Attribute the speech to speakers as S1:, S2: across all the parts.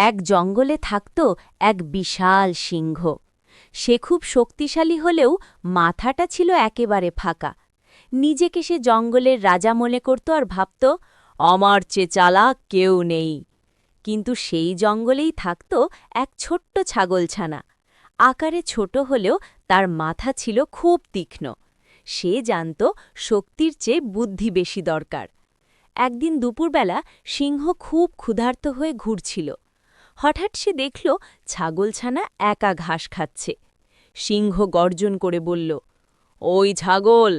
S1: এক জঙ্গলে থাকত এক বিশাল সিংহ। সে খুব শক্তিশালী হলেও মাথাটা ছিল একেবারে ফাঁকা। নিজেকে সে জঙ্গলের রাজা মনে করত আর ভাবত, আমার চেয়ে চালাক কেউ নেই। কিন্তু সেই জঙ্গলেই থাকত এক ছোট্ট ছাগলছানা। আকারে ছোট হলেও তার মাথা ছিল খুব তীক্ষ্ণ। সে জানত শক্তির চেয়ে বুদ্ধি বেশি দরকার। একদিন দুপুরবেলা সিংহ খুব ক্ষুধার্ত হয়ে ঘুরছিল। হঠাৎ সে দেখল ছাগলছানা একা ঘাস খাচ্ছে। সিংহ গর্জন করে বলল, ওই ছাগল,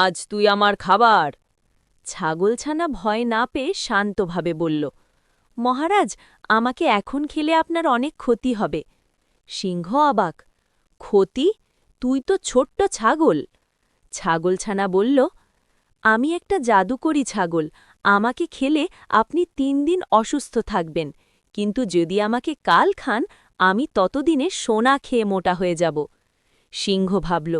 S1: আজ তুই আমার খাবার। ছাগলছানা ভয় না পেয়ে শান্তভাবে বলল, মহারাজ, আমাকে এখন খেলে আপনার অনেক ক্ষতি হবে। সিংহ অবাক, ক্ষতি? তুই তো ছোট্ট ছাগল। ছাগলছানা বলল, আমি একটা জাদুকরি ছাগল, আমাকে খেলে আপনি ৩ দিন অসুস্থ থাকবেন, কিন্তু যদি আমাকে কাল খান আমি ততদিনে সোনা খেয়ে মোটা হয়ে যাব। সিংহ ভাবল,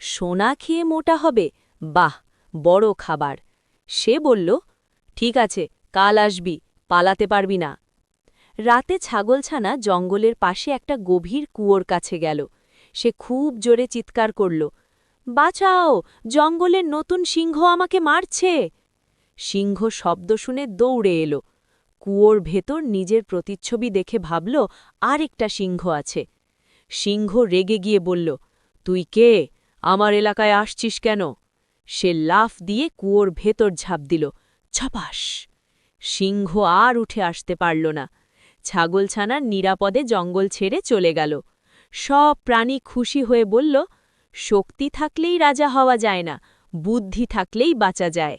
S1: সোনা খেয়ে মোটা হবে? বাহ, বড় খাবার। সে বলল, ঠিক আছে, কাল আসবি, পালাতে পারবি না। রাতে ছাগলছানা জঙ্গলের পাশে একটা গভীর কুয়োর কাছে গেল। সে খুব জোরে চিৎকার করল, বাঁচাও, জঙ্গলের নতুন সিংহ আমাকে মারছে। সিংহ শব্দ শুনে দৌড়ে এলো। কুয়োর ভেতর নিজের প্রতিচ্ছবি দেখে ভাবল আর একটা সিংহ আছে। সিংহ রেগে গিয়ে বলল, তুই কে? আমার এলাকায় আসছিস কেন? সে লাফ দিয়ে কুয়োর ভেতর ঝাঁপ দিল। ছপাস! সিংহ আর উঠে আসতে পারল না। ছাগলছানা নিরাপদে জঙ্গল ছেড়ে চলে গেল। সব প্রাণী খুশি হয়ে বলল, শক্তি থাকলেই রাজা হওয়া যায় না, বুদ্ধি থাকলেই বাঁচা যায়।